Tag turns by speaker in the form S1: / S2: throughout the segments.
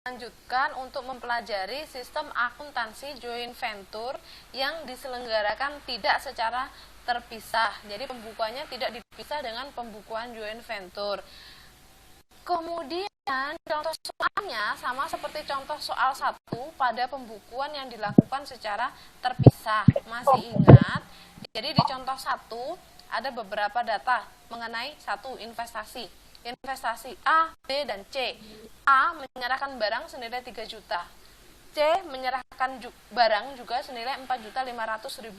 S1: lanjutkan untuk mempelajari sistem akuntansi joint venture yang diselenggarakan tidak secara terpisah. Jadi pembukuannya tidak dipisah dengan pembukuan joint venture. Kemudian contoh soalnya sama seperti contoh soal 1 pada pembukuan yang dilakukan secara terpisah. Masih ingat? Jadi di contoh 1 ada beberapa data mengenai 1 investasi. Investasi A, B, dan C. A menyerahkan barang senilai 3 juta. C menyerahkan barang juga senilai 4.500.000.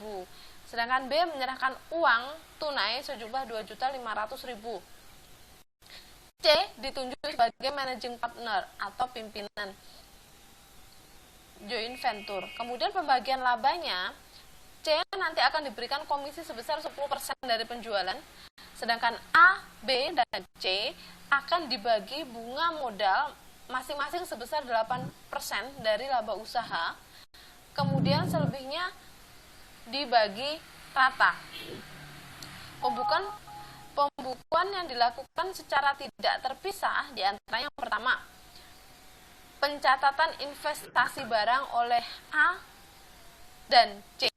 S1: Sedangkan B menyerahkan uang tunai sejumlah 2.500.000. C ditunjuk sebagai managing partner atau pimpinan joint venture. Kemudian pembagian labanya, C nanti akan diberikan komisi sebesar 10% dari penjualan. Sedangkan A, B, dan C akan dibagi bunga modal masing-masing sebesar 8% dari laba usaha. Kemudian selebihnya dibagi rata. Pembukuan yang dilakukan secara tidak terpisah diantaranya yang pertama, pencatatan investasi barang oleh A dan C,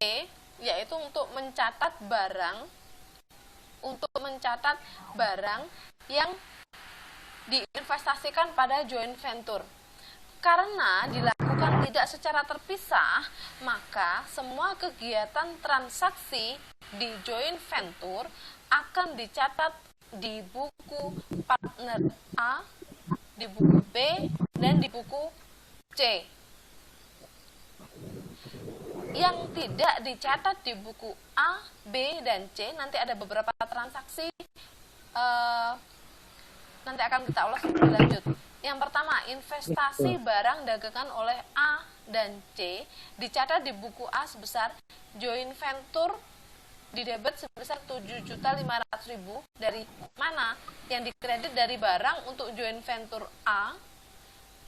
S1: yaitu untuk mencatat barang yang diinvestasikan pada joint venture. Karena dilakukan tidak secara terpisah, maka semua kegiatan transaksi di joint venture akan dicatat di buku partner A, di buku B, dan di buku C. Yang tidak dicatat di buku A, B, dan C, nanti ada beberapa transaksi nanti akan kita ulas lebih lanjut. Yang pertama, investasi barang dagangan oleh A dan C dicatat di buku A sebesar joint venture didebet sebesar 7.500.000 dari mana? Yang dikredit dari barang untuk joint venture A,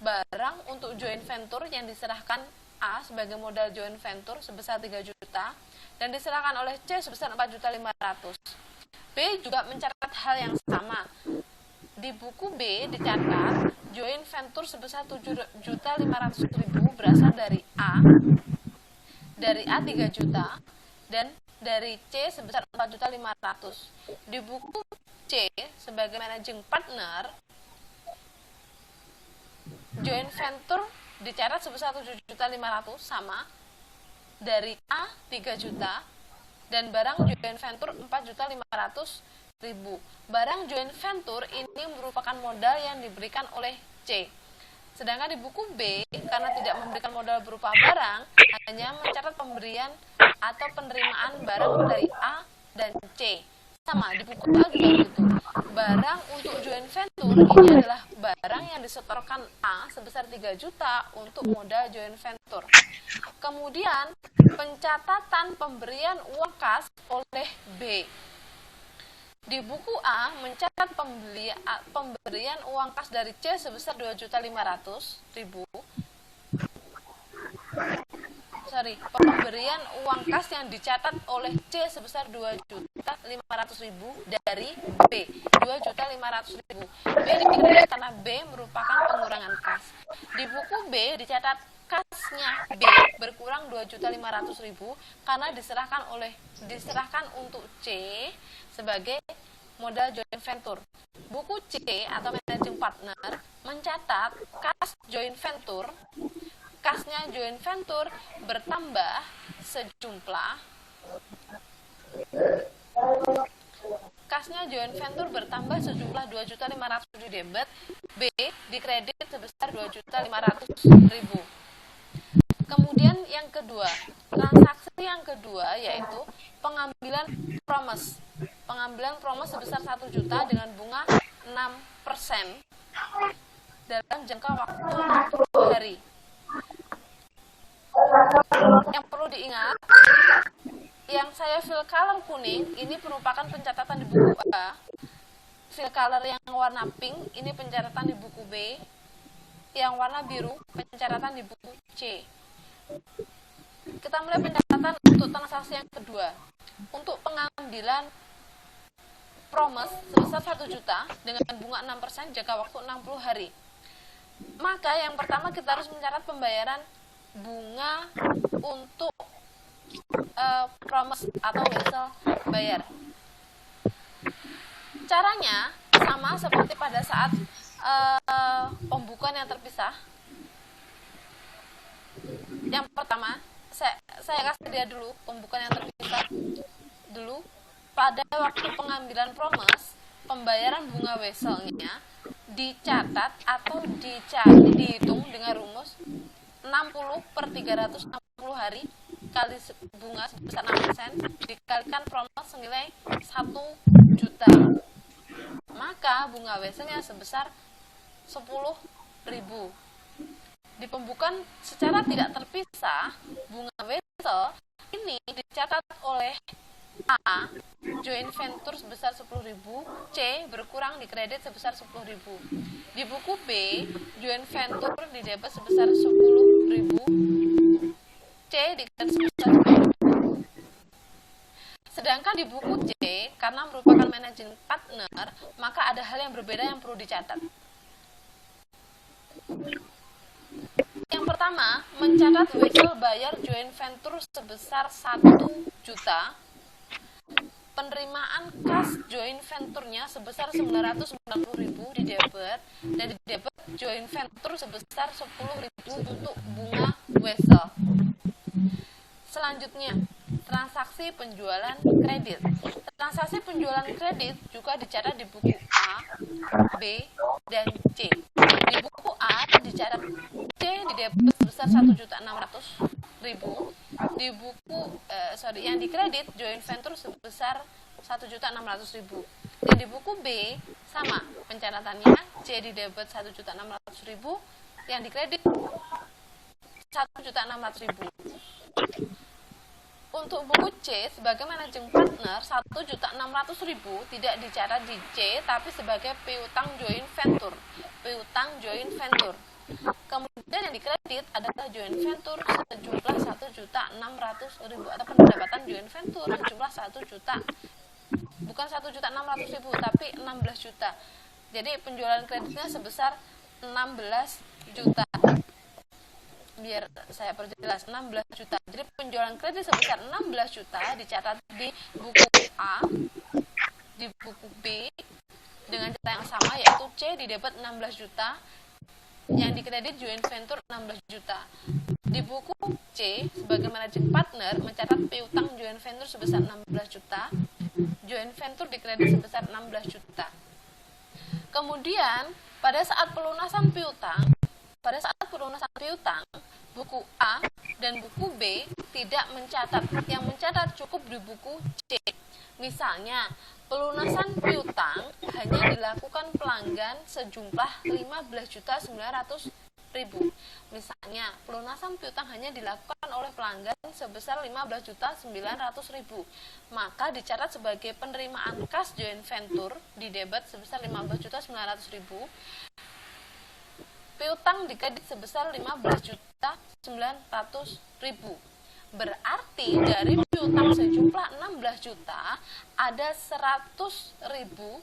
S1: barang untuk joint venture yang diserahkan A sebagai modal joint venture sebesar 3 juta dan diserahkan oleh C sebesar 4.500.000. B juga mencatat hal yang sama. Di buku B dicatat joint venture sebesar 7.500.000 berasal dari A 3 juta dan dari C sebesar 4.500.000. Di buku C sebagai managing partner, joint venture dicatat sebesar 7.500.000 sama dari A 3 juta dan barang joint venture 4.500.000. Barang joint venture ini merupakan modal yang diberikan oleh C. Sedangkan di buku B, karena tidak memberikan modal berupa barang, hanya mencatat pemberian atau penerimaan barang dari A dan C. Sama, di buku A juga begitu. Barang untuk joint venture ini adalah barang yang disetorkan A sebesar 3 juta untuk modal joint venture. Kemudian, pencatatan pemberian uang kas oleh B. Di buku A mencatat pemberian uang kas dari C sebesar 2.500.000. Pemberian uang kas yang dicatat oleh C sebesar 2.500.000 dari B, 2.500.000. B dikredit karena B merupakan pengurangan kas. Di buku B dicatat kasnya B berkurang 2.500.000 karena diserahkan untuk C sebagai modal joint venture. Buku C atau managing partner mencatat kas joint venture, kasnya joint venture bertambah sejumlah 2.500.000 di debit, B dikredit sebesar 2.500.000. Kemudian yang kedua, transaksi yang kedua yaitu pengambilan promise. Pengambilan promise sebesar 1 juta dengan bunga 6% dalam jangka waktu 60 hari. Yang perlu diingat, yang saya fill color kuning ini merupakan pencatatan di buku A. Fill color yang warna pink ini pencatatan di buku B. Yang warna biru pencatatan di buku C. Kita mulai pencatatan untuk transaksi yang kedua. Untuk pengambilan promise sebesar 1 juta dengan bunga 6% jangka waktu 60 hari. Maka yang pertama kita harus mencatat pembayaran bunga untuk promise atau wesel bayar. Caranya sama seperti pada saat pembukuan yang terpisah. Yang pertama, saya kasih dia dulu pembukuan yang terpisah dulu. Pada waktu pengambilan promise, pembayaran bunga weselnya dicatat atau dihitung dengan rumus 60/360 hari kali bunga sebesar 6% dikalikan promise senilai 1 juta. Maka bunga weselnya sebesar 10.000. Di pembukuan secara tidak terpisah, bunga wesel ini dicatat oleh A, joint venture sebesar 10.000, C, berkurang di kredit sebesar 10.000. Di buku B, joint venture di debit sebesar 10.000, C di kredit sebesar 10.000. Sedangkan di buku C, karena merupakan managing partner, maka ada hal yang berbeda yang perlu dicatat. Yang pertama, mencatat wesel bayar joint venture sebesar 1 juta, penerimaan kas joint venture-nya sebesar 990.000 di debit, dan di debit joint venture sebesar 10.000 untuk bunga wesel. Selanjutnya, transaksi penjualan kredit. Transaksi penjualan kredit juga dicatat di buku A, B, dan C. Di buku A dicatat C di debit sebesar 1.600.000. Di buku yang di kredit joint venture sebesar 1.600.000. Dan di buku B sama pencatatannya, C di debit 1.600.000, yang di kredit 1.600.000. Untuk buku C sebagai managing partner 1.600.000 tidak dicatat di C tapi sebagai piutang joint venture. Piutang joint venture. Kemudian yang dikredit adalah joint venture sejumlah 1.600.000 atau pendapatan joint venture sejumlah 1 juta. Bukan 1.600.000 tapi 16 juta. Jadi penjualan kreditnya sebesar 16 juta. Biar saya perjelas, 16 juta. Jadi penjualan kredit sebesar 16 juta dicatat di buku A, di buku B dengan cara yang sama, yaitu C di debit 16 juta, yang di kredit joint venture 16 juta. Di buku C sebagai managing partner mencatat piutang joint venture sebesar 16 juta, joint venture di kredit sebesar 16 juta. Kemudian pada saat pelunasan piutang, buku A dan buku B tidak mencatat. Yang mencatat cukup di buku C. Misalnya, pelunasan piutang hanya dilakukan pelanggan sejumlah 15.900.000. Misalnya, pelunasan piutang hanya dilakukan oleh pelanggan sebesar 15.900.000. Maka dicatat sebagai penerimaan kas joint venture di debit sebesar 15.900.000. Piutang di kredit sebesar 15.900.000. Berarti dari piutang sejumlah 16 juta, ada 100.000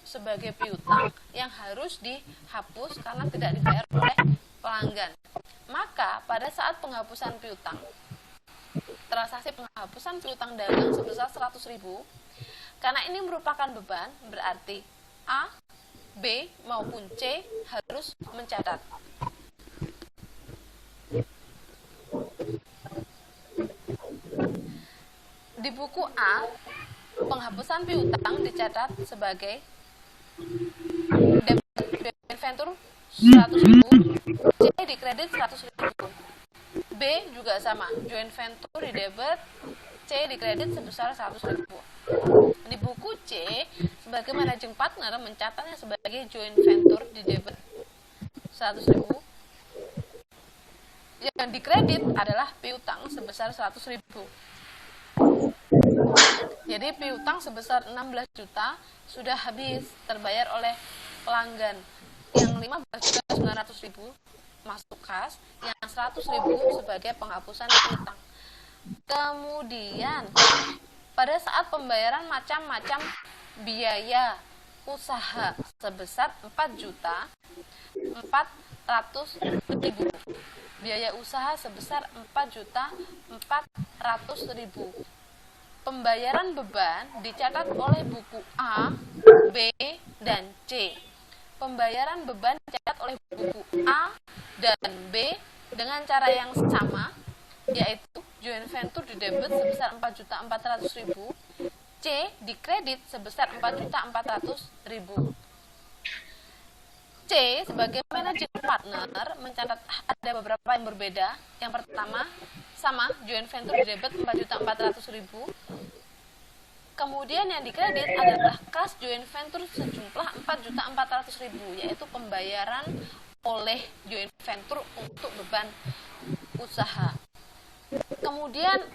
S1: sebagai piutang yang harus dihapus karena tidak dibayar oleh pelanggan. Maka pada saat penghapusan piutang, transaksi penghapusan piutang dagang sebesar 100.000, karena ini merupakan beban, berarti A, B, maupun C harus mencatat. Di buku A, penghapusan piutang dicatat sebagai debit joint venture 100.000, C di kredit 100.000. B juga sama, joint venture di debit, C di kredit sebesar 100.000. Di buku C, sebagai managing partner mencatatnya sebagai joint venture di debit 100.000. Yang dikredit adalah piutang sebesar 100.000. Jadi piutang sebesar 16 juta sudah habis terbayar oleh pelanggan. Yang 15.900.000 masuk kas, yang 100.000 sebagai penghapusan piutang. Kemudian pada saat pembayaran macam-macam biaya usaha sebesar 4 juta, 4 400.000. Biaya usaha sebesar 4.400.000. Pembayaran beban dicatat oleh buku A, B, dan C. Pembayaran beban dicatat oleh buku A dan B dengan cara yang sama, yaitu joint venture didebit sebesar 4.400.000, C dikredit sebesar 4.400.000. C sebagai managing partner mencatat ada beberapa yang berbeda. Yang pertama, sama, joint venture didebit 4.400.000. Kemudian yang dikredit adalah kas joint venture sejumlah 4.400.000, yaitu pembayaran oleh joint venture untuk beban usaha. Kemudian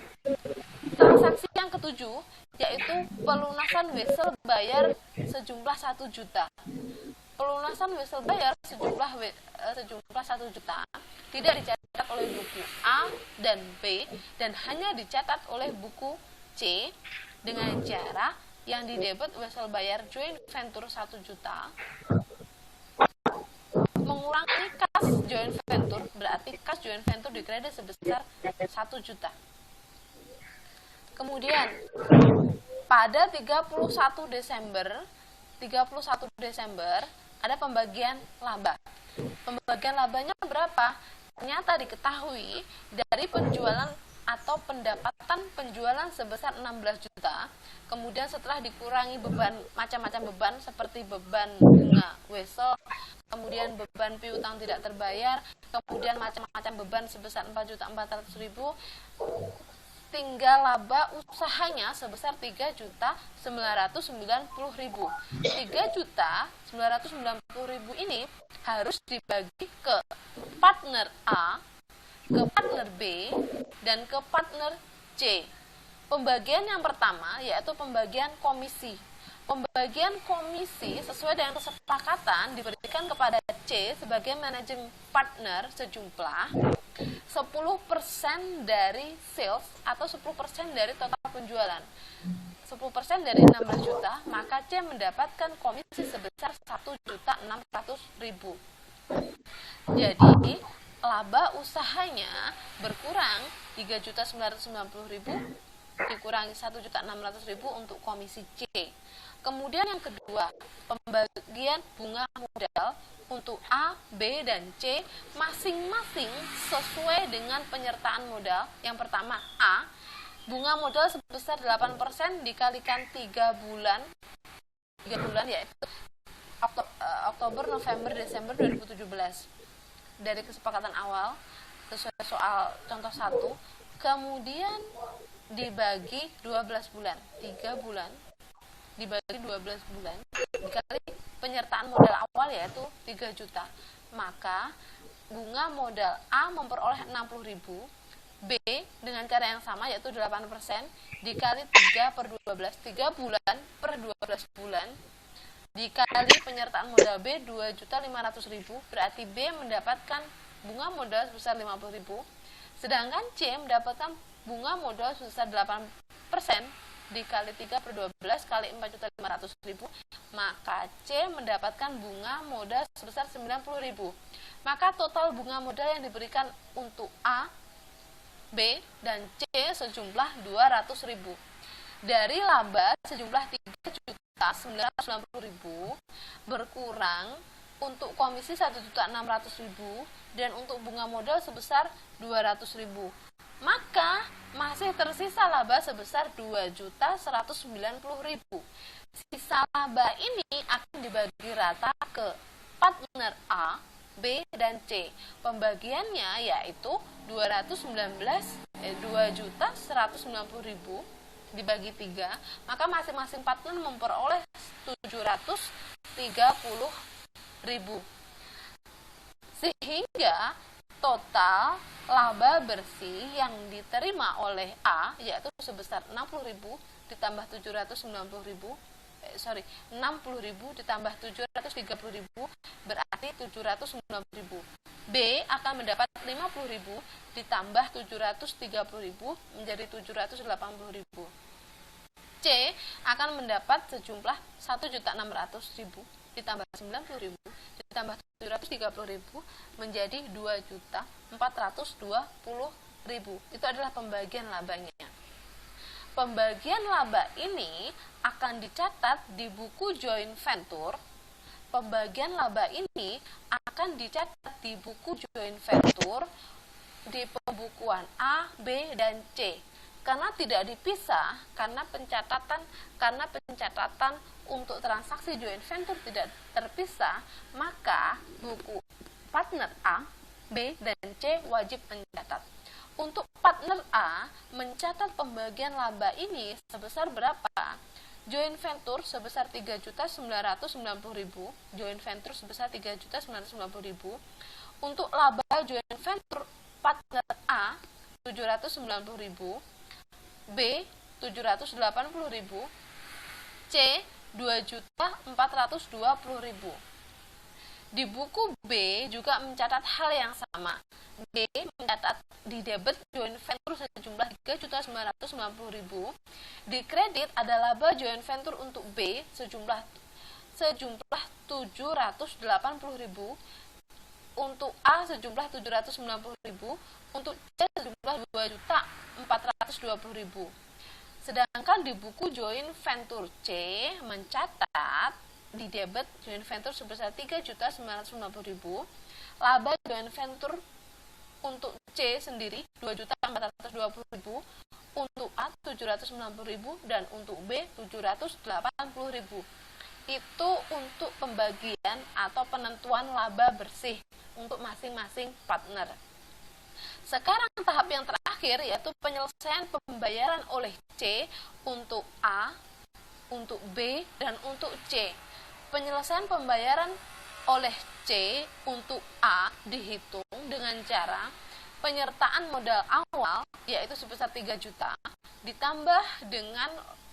S1: transaksi yang ketujuh yaitu pelunasan wesel bayar sejumlah 1 juta. Pelunasan wesel bayar sejumlah 1 juta tidak dicatat oleh buku A dan B dan hanya dicatat oleh buku C dengan cara yang didebit wesel bayar joint venture 1 juta mengurangi kas joint venture, berarti kas joint venture dikredit sebesar 1 juta. Kemudian pada 31 Desember ada pembagian laba. Pembagian labanya berapa? Ternyata diketahui dari penjualan atau pendapatan penjualan sebesar 16 juta. Kemudian setelah dikurangi beban, macam-macam beban seperti beban bunga wesel, kemudian beban piutang tidak terbayar, kemudian macam-macam beban sebesar 4.400.000, tinggal laba usahanya sebesar 3.990.000. 3.990.000 ini harus dibagi ke partner A, ke partner B, dan ke partner C. Pembagian yang pertama yaitu pembagian komisi. Pembagian komisi sesuai dengan kesepakatan diberikan kepada C sebagai managing partner sejumlah 10% dari sales atau 10% dari total penjualan. 10% dari 16 juta, maka C mendapatkan komisi sebesar 1.600.000. Jadi, laba usahanya berkurang 3.990.000 dikurangi 1.600.000 untuk komisi C. Kemudian yang kedua, pembagian bunga modal untuk A, B, dan C masing-masing sesuai dengan penyertaan modal. Yang pertama A, bunga modal sebesar 8% dikalikan 3 bulan yaitu Oktober, November, Desember 2017. Dari kesepakatan awal sesuai soal contoh 1, kemudian dibagi 12 bulan, 3 bulan dibagi 12 bulan dikali penyertaan modal awal yaitu 3 juta, maka bunga modal A memperoleh 60.000, B dengan cara yang sama yaitu 8% dikali 3 per 12, 3 bulan per 12 bulan dikali penyertaan modal B 2.500.000, berarti B mendapatkan bunga modal sebesar 50.000, sedangkan C mendapatkan bunga modal sebesar 8% dikali 3 per 12 kali 4.500.000, maka C mendapatkan bunga modal sebesar 90.000. Maka total bunga modal yang diberikan untuk A, B, dan C sejumlah 200.000. Dari laba sejumlah 3.990.000 berkurang untuk komisi 1.600.000 dan untuk bunga modal sebesar 200.000. Maka masih tersisa laba sebesar 2.190.000. Sisa laba ini akan dibagi rata ke partner A, B, dan C. Pembagiannya yaitu 2.190.000 dibagi 3, maka masing-masing partner memperoleh 730.000. Sehingga total laba bersih yang diterima oleh A yaitu sebesar 60.000 ditambah 60.000 ditambah 730.000 berarti 790.000. B akan mendapat 50.000 ditambah 730.000 menjadi 780.000. C akan mendapat sejumlah 1.600.000 ditambah 90.000 ditambah 730.000 menjadi 2.420.000. Itu adalah pembagian labanya. Pembagian laba ini akan dicatat di buku joint venture. Pembagian laba ini akan dicatat di buku joint venture di pembukuan A, B, dan C. Karena tidak dipisah, karena pencatatan untuk transaksi joint venture tidak terpisah, maka buku partner A, B, dan C wajib mencatat. Untuk partner A mencatat pembagian laba ini sebesar berapa? Joint venture sebesar 3.990.000, joint venture sebesar 3.990.000. Untuk laba joint venture partner A 790.000, B 780.000, C 2.420.000. Di buku B juga mencatat hal yang sama. B mencatat di debit joint venture sejumlah 3.990.000. Di kredit ada laba joint venture untuk B sejumlah 780.000, untuk A sejumlah 790.000, untuk C sejumlah 2.420.000. Sedangkan di buku joint venture C mencatat di debit joint venture sebesar 3.990.000, laba joint venture untuk C sendiri 2.420.000, untuk A 790.000, dan untuk B 780.000. Itu untuk pembagian atau penentuan laba bersih untuk masing-masing partner. Sekarang tahap yang terakhir yaitu penyelesaian pembayaran oleh C untuk A, untuk B, dan untuk C. Penyelesaian pembayaran oleh C untuk A dihitung dengan cara penyertaan modal awal yaitu sebesar 3 juta ditambah dengan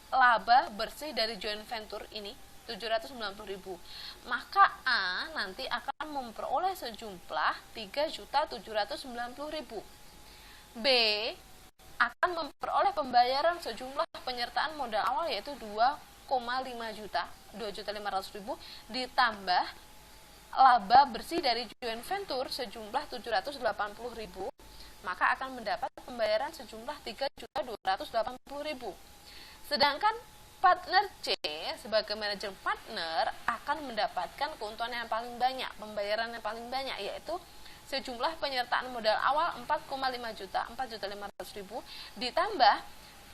S1: laba bersih dari joint venture ini 790.000. Maka A nanti akan memperoleh sejumlah 3.790.000. B akan memperoleh pembayaran sejumlah penyertaan modal awal yaitu 2,5 juta, 2.500.000 ditambah laba bersih dari joint venture sejumlah 780.000, maka akan mendapat pembayaran sejumlah 3.280.000. Sedangkan partner C sebagai manajer partner akan mendapatkan keuntungan yang paling banyak, pembayaran yang paling banyak yaitu sejumlah penyertaan modal awal 4,5 juta, 4.500.000 ditambah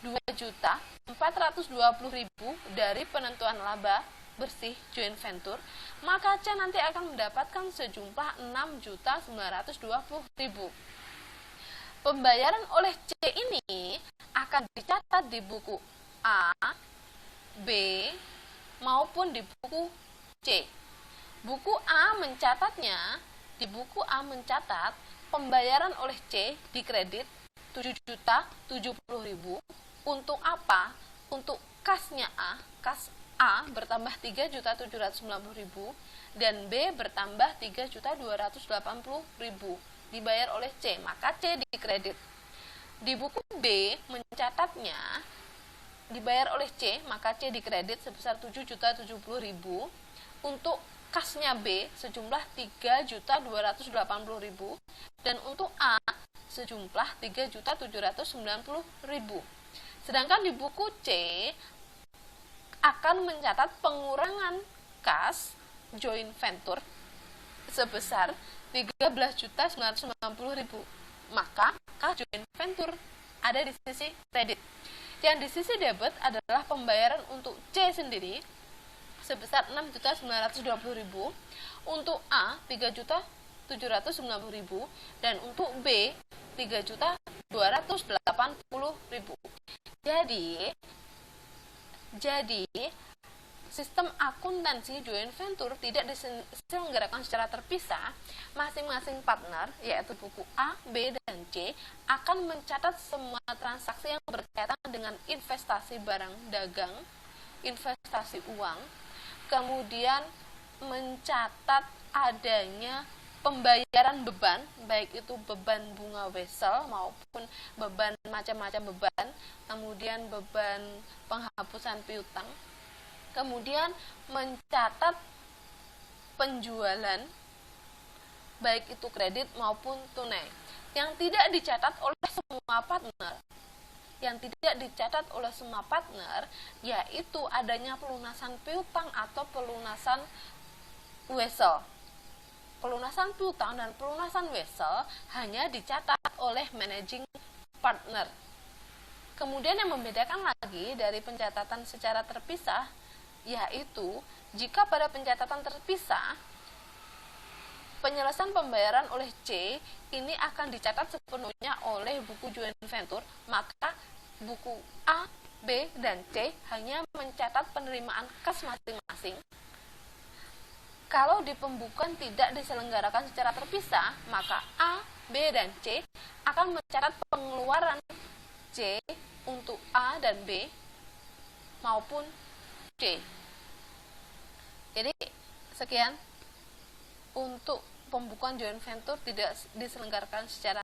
S1: 2.420.000 dari penentuan laba bersih joint venture, maka C nanti akan mendapatkan sejumlah 6.920.000. Pembayaran oleh C ini akan dicatat di buku A, B, maupun di buku C. Buku A mencatatnya, di buku A mencatat pembayaran oleh C di kredit 7.070.000. Untuk apa? Untuk kasnya A, kas A bertambah 3.790.000 dan B bertambah 3.280.000 dibayar oleh C, maka C di kredit. Di buku B mencatatnya dibayar oleh C, maka C di kredit sebesar 7.070.000. Untuk kasnya B sejumlah 3.280.000 dan untuk A sejumlah 3.790.000. Sedangkan di buku C akan mencatat pengurangan kas joint venture sebesar 13.990.000. Maka kas joint venture ada di sisi kredit. Yang di sisi debit adalah pembayaran untuk C sendiri sebesar 6.920.000, untuk A 3.790.000 dan untuk B 3.280.000. Jadi sistem akuntansi joint venture tidak diselenggarakan secara terpisah. Masing-masing partner, yaitu buku A, B, dan C, akan mencatat semua transaksi yang berkaitan dengan investasi barang dagang, investasi uang, kemudian mencatat adanya pembayaran beban, baik itu beban bunga wesel maupun beban macam-macam beban, kemudian beban penghapusan piutang, kemudian mencatat penjualan baik itu kredit maupun tunai. Yang tidak dicatat oleh semua partner, yaitu adanya pelunasan piutang atau pelunasan wesel. Pelunasan piutang dan pelunasan wesel hanya dicatat oleh managing partner. Kemudian yang membedakan lagi dari pencatatan secara terpisah, yaitu jika pada pencatatan terpisah, penyelesaian pembayaran oleh C ini akan dicatat sepenuhnya oleh buku joint venture, maka buku A, B, dan C hanya mencatat penerimaan kas masing-masing. Kalau di pembukuan tidak diselenggarakan secara terpisah, maka A, B, dan C akan mencatat pengeluaran C untuk A dan B maupun C. Jadi sekian untuk pembukuan joint venture tidak diselenggarakan secara